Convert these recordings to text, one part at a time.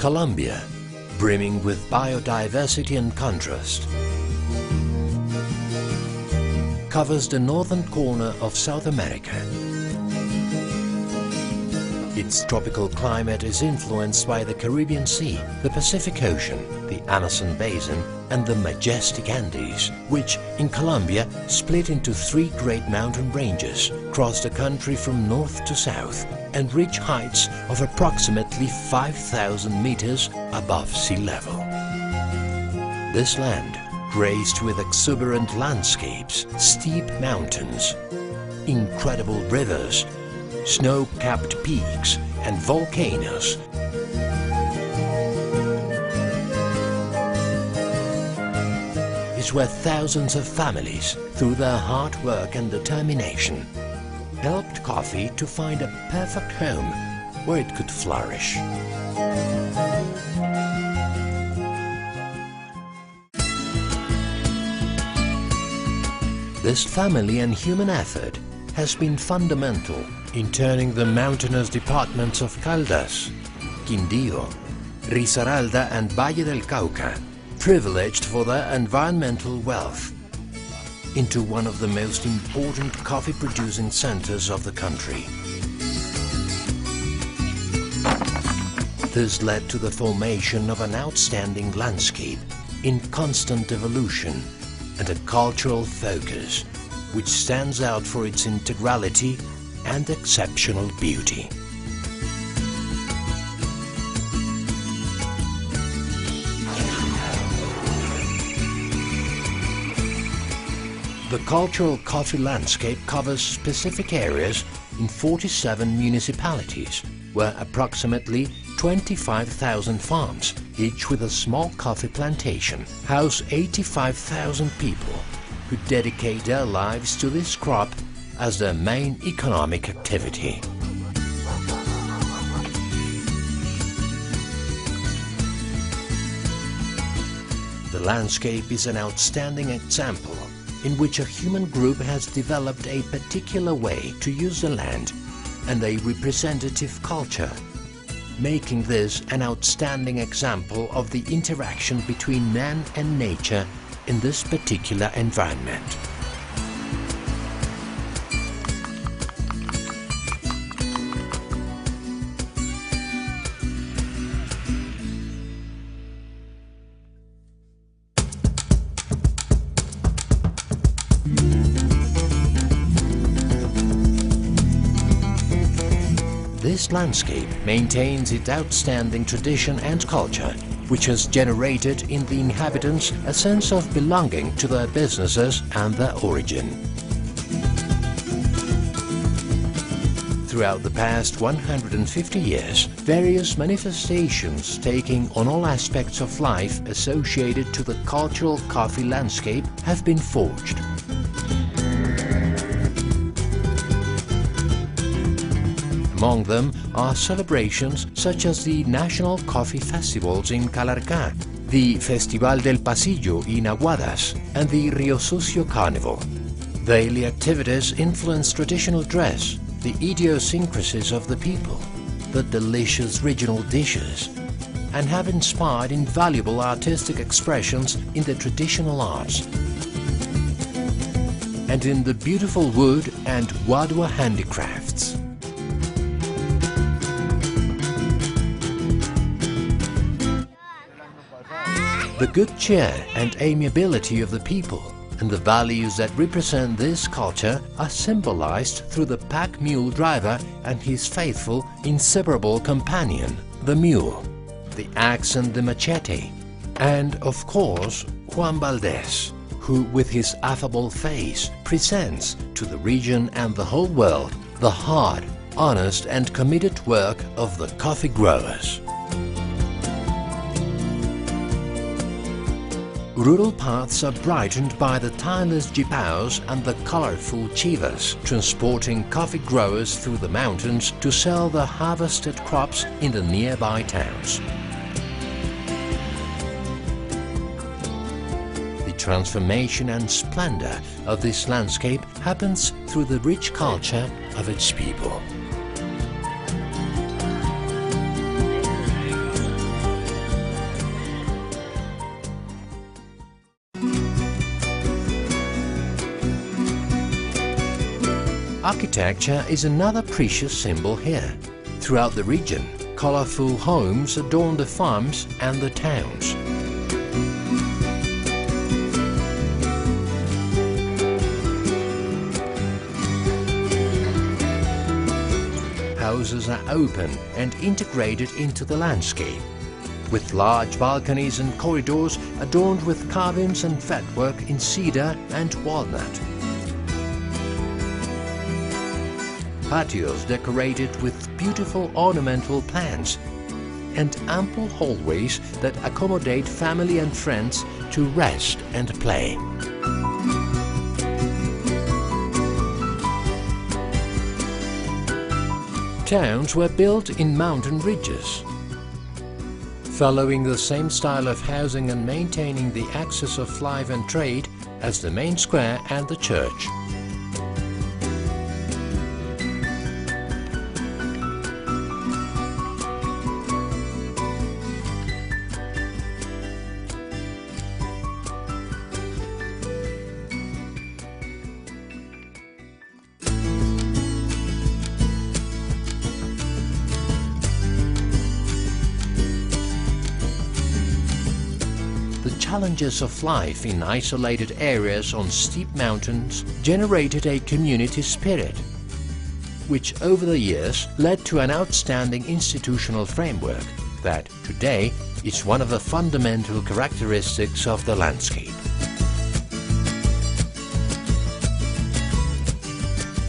Colombia, brimming with biodiversity and contrast, covers the northern corner of South America. Its tropical climate is influenced by the Caribbean Sea, the Pacific Ocean, the Amazon Basin, and the majestic Andes, which, in Colombia, split into 3 great mountain ranges, cross the country from north to south, and reach heights of approximately 5,000 meters above sea level. This land, graced with exuberant landscapes, steep mountains, incredible rivers, snow-capped peaks, and volcanoes, is where thousands of families, through their hard work and determination, helped coffee to find a perfect home where it could flourish. This family and human effort has been fundamental in turning the mountainous departments of Caldas, Quindío, Risaralda and Valle del Cauca, privileged for their environmental wealth, into one of the most important coffee-producing centers of the country. This led to the formation of an outstanding landscape in constant evolution and a cultural focus which stands out for its integrality and exceptional beauty. The cultural coffee landscape covers specific areas in 47 municipalities, where approximately 25,000 farms, each with a small coffee plantation, house 85,000 people who dedicate their lives to this crop as their main economic activity. The landscape is an outstanding example in which a human group has developed a particular way to use the land and a representative culture, making this an outstanding example of the interaction between man and nature in this particular environment. This landscape maintains its outstanding tradition and culture, which has generated in the inhabitants a sense of belonging to their businesses and their origin. Throughout the past 150 years, various manifestations taking on all aspects of life associated to the cultural coffee landscape have been forged. Among them are celebrations such as the National Coffee Festivals in Calarcá, the Festival del Pasillo in Aguadas, and the Rio Sucio Carnival. Daily activities influence traditional dress, the idiosyncrasies of the people, the delicious regional dishes, and have inspired invaluable artistic expressions in the traditional arts and in the beautiful wood and Wadua handicrafts. The good cheer and amiability of the people and the values that represent this culture are symbolized through the pack mule driver and his faithful, inseparable companion, the mule, the axe and the machete, and, of course, Juan Valdez, who with his affable face presents to the region and the whole world the hard, honest and committed work of the coffee growers. Rural paths are brightened by the tireless jipaos and the colorful chivas, transporting coffee growers through the mountains to sell their harvested crops in the nearby towns. The transformation and splendor of this landscape happens through the rich culture of its people. Architecture is another precious symbol here. Throughout the region, colorful homes adorn the farms and the towns. Houses are open and integrated into the landscape, with large balconies and corridors adorned with carvings and fretwork in cedar and walnut. Patios decorated with beautiful ornamental plants, and ample hallways that accommodate family and friends to rest and play. Towns were built in mountain ridges, following the same style of housing and maintaining the axis of life and trade as the main square and the church. The challenges of life in isolated areas on steep mountains generated a community spirit, which over the years led to an outstanding institutional framework that today is one of the fundamental characteristics of the landscape.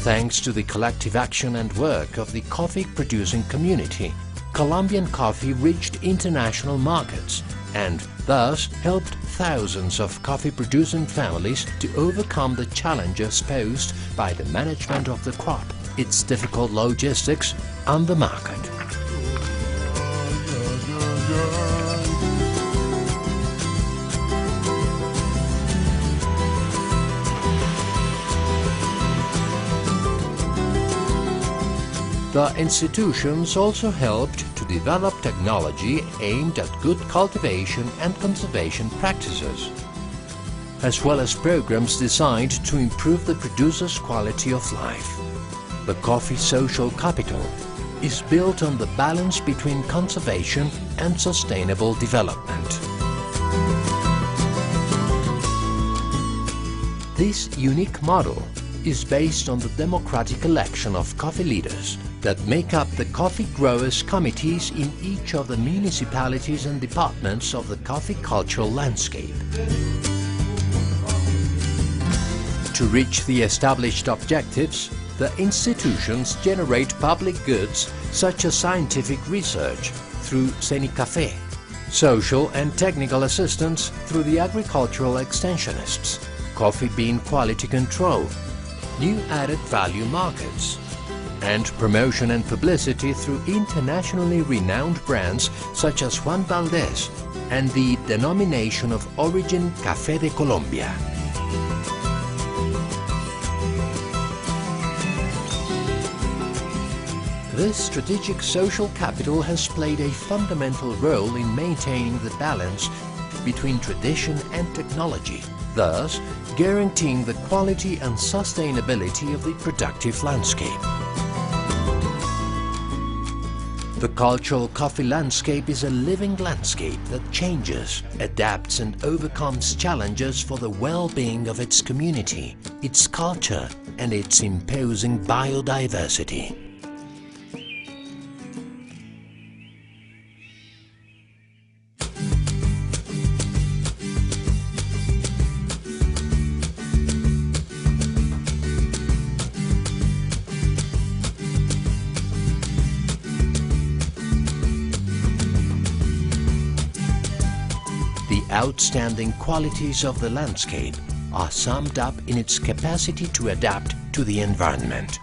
Thanks to the collective action and work of the coffee-producing community, Colombian coffee reached international markets and thus helped thousands of coffee-producing families to overcome the challenges posed by the management of the crop, its difficult logistics, and the market. The institutions also helped to develop technology aimed at good cultivation and conservation practices, as well as programs designed to improve the producer's quality of life. The coffee social capital is built on the balance between conservation and sustainable development. This unique model is based on the democratic election of coffee leaders that make up the coffee growers committees in each of the municipalities and departments of the coffee cultural landscape. To reach the established objectives, the institutions generate public goods such as scientific research through CENICAFE, social and technical assistance through the agricultural extensionists, coffee bean quality control, new added value markets, and promotion and publicity through internationally renowned brands such as Juan Valdez and the denomination of origin Café de Colombia. This strategic social capital has played a fundamental role in maintaining the balance between tradition and technology, thus guaranteeing the quality and sustainability of the productive landscape. The cultural coffee landscape is a living landscape that changes, adapts and overcomes challenges for the well-being of its community, its culture and its imposing biodiversity. The outstanding qualities of the landscape are summed up in its capacity to adapt to the environment,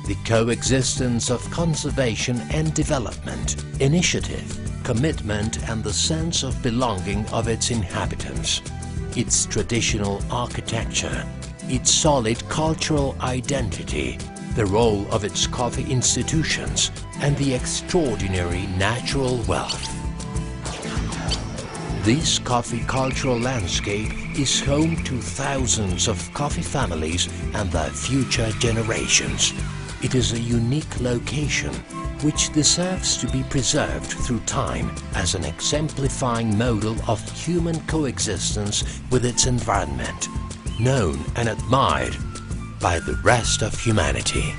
the coexistence of conservation and development, initiative, commitment and the sense of belonging of its inhabitants, its traditional architecture, its solid cultural identity, the role of its coffee institutions, and the extraordinary natural wealth. This coffee cultural landscape is home to thousands of coffee families and their future generations. It is a unique location which deserves to be preserved through time as an exemplifying model of human coexistence with its environment, known and admired by the rest of humanity.